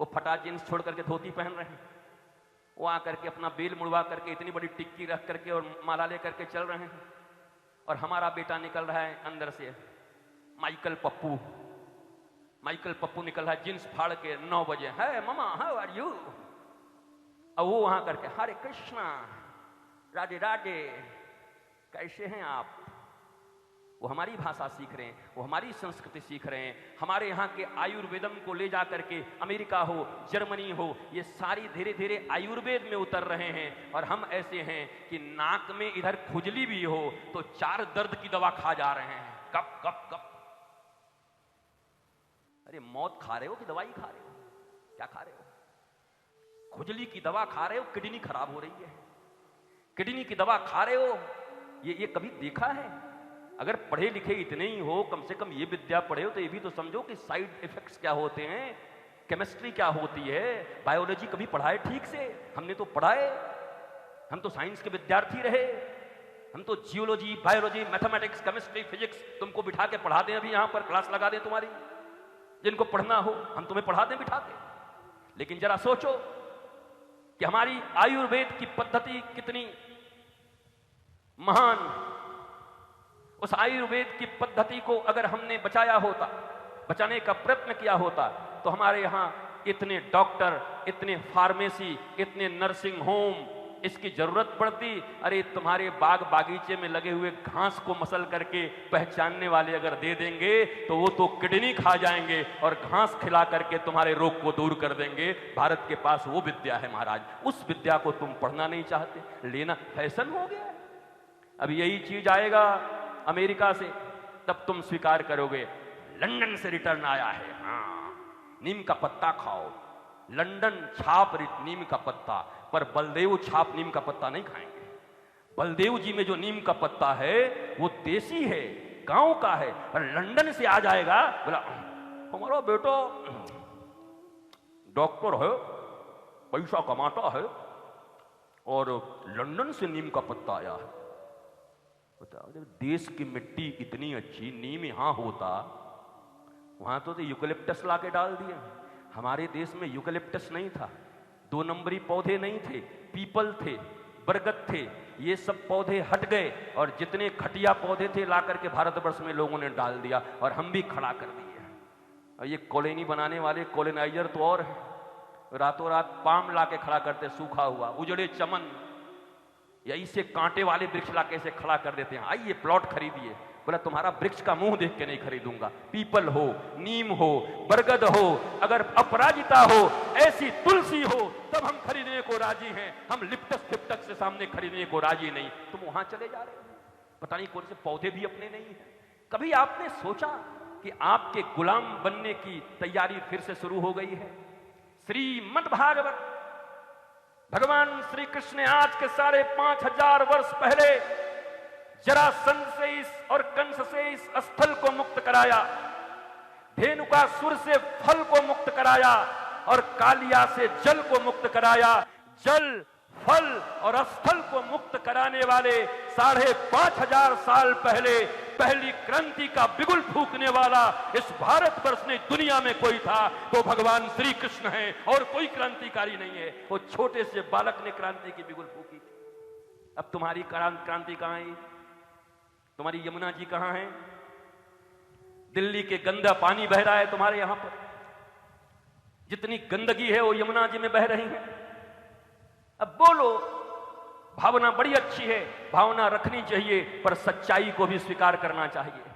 वो फटा जींस छोड़ करके धोती पहन रहे हैं, वो आकर के अपना बेल मुड़वा करके इतनी बड़ी टिक्की रख करके और माला ले करके चल रहे हैं, और हमारा बेटा निकल रहा है अंदर से माइकल पप्पू निकल रहा है जींस फाड़ के 9 बजे, है ममा हाउ आर यू, और वो वहां करके हरे कृष्णा राधे राधे कैसे हैं आप। वो हमारी भाषा सीख रहे हैं, वो हमारी संस्कृति सीख रहे हैं। हमारे यहाँ के आयुर्वेदम को ले जा करके अमेरिका हो जर्मनी हो, ये सारी धीरे धीरे आयुर्वेद में उतर रहे हैं, और हम ऐसे हैं कि नाक में इधर खुजली भी हो तो 4 दर्द की दवा खा जा रहे हैं। कब कब कब, अरे मौत खा रहे हो कि दवाई खा रहे हो, क्या खा रहे हो? खुजली की दवा खा रहे हो, किडनी खराब हो रही है, किडनी की दवा खा रहे हो। ये कभी देखा है? अगर पढ़े लिखे इतने ही हो, कम से कम ये विद्या पढ़े हो तो ये भी तो समझो कि साइड इफेक्ट्स क्या होते हैं, केमिस्ट्री क्या होती है, बायोलॉजी कभी पढ़ाए ठीक से? हमने तो पढ़ाए, हम तो साइंस के विद्यार्थी रहे, हम तो geology biology mathematics chemistry physics तुमको बिठा के पढ़ा दें, अभी यहां पर क्लास लगा दें तुम्हारी, जिनको पढ़ना हो हम तुम्हें पढ़ा दें बिठा के। लेकिन जरा सोचो कि हमारी आयुर्वेद की पद्धति कितनी महान। उस आयुर्वेद की पद्धति को अगर हमने बचाया होता, बचाने का प्रयत्न किया होता, तो हमारे यहां इतने डॉक्टर, इतने फार्मेसी, इतने नर्सिंग होम इसकी जरूरत पड़ती। अरे तुम्हारे बाग बागीचे में लगे हुए घास को मसल करके पहचानने वाले अगर दे देंगे तो वो तो किडनी खा जाएंगे और घास खिला करके तुम्हारे रोग को दूर कर देंगे। भारत के पास वो विद्या है महाराज, उस विद्या को तुम पढ़ना नहीं चाहते, लेना फैशन हो गया। अब यही चीज आएगा अमेरिका से, तब तुम स्वीकार करोगे। लंदन से रिटर्न आया है, हाँ नीम का पत्ता खाओ, लंदन छाप नीम का पत्ता, पर बलदेव छाप नीम का पत्ता नहीं खाएंगे। बलदेव जी में जो नीम का पत्ता है वो देसी है, गांव का है, और लंदन से आ जाएगा, बोला हमारा बेटा डॉक्टर है, पैसा कमाता है, और लंदन से नीम का पत्ता आया है। देश की मिट्टी इतनी अच्छी, नीम यहां होता, वहां तो यूकलिप्टस ला के डाल दिए। हमारे देश में यूकलिप्टस नहीं था, 2 नंबरी पौधे नहीं थे, पीपल थे, बरगद थे, ये सब पौधे हट गए, और जितने घटिया पौधे थे ला करके भारतवर्ष में लोगों ने डाल दिया, और हम भी खड़ा कर दिए। और ये कॉलोनी बनाने वाले कॉलोनाइजर तो और है, रातों रात पाम ला के खड़ा करते, सूखा हुआ उजड़े चमन या इसे कांटे वाले वृक्ष ला के इसे खड़ा कर देते हैं, आइए प्लॉट खरीदिए। बोला तुम्हारा वृक्ष का मुंह देख के नहीं खरीदूंगा, पीपल हो, नीम हो, बरगद हो, अगर अपराजिता हो, ऐसी तुलसी हो, तब हम खरीदने को राजी हैं। हम लिप्टस फिप्टस से सामने खरीदने को राजी नहीं। तुम वहां चले जा रहे हो, पता नहीं कौन से पौधे भी अपने नहीं है। कभी आपने सोचा कि आपके गुलाम बनने की तैयारी फिर से शुरू हो गई है? श्रीमद् भागवत, भगवान श्री कृष्ण ने आज के 5,500 वर्ष पहले जरासंध से और कंस से इस स्थल को मुक्त कराया, धेनुकासुर से फल को मुक्त कराया, और कालिया से जल को मुक्त कराया। जल, फल और स्थल को मुक्त कराने वाले 5,500 साल पहले पहली क्रांति का बिगुल फूंकने वाला इस भारतवर्ष ने दुनिया में कोई था तो भगवान श्री कृष्ण है, और कोई क्रांतिकारी नहीं है। वो छोटे से बालक ने क्रांति की बिगुल फूंकी। अब तुम्हारी क्रांति कहां है? तुम्हारी यमुना जी कहां है? दिल्ली के गंदा पानी बह रहा है तुम्हारे यहां पर, जितनी गंदगी है वो यमुना जी में बह रही है। अब बोलो, भावना बड़ी अच्छी है, भावना रखनी चाहिए, पर सच्चाई को भी स्वीकार करना चाहिए।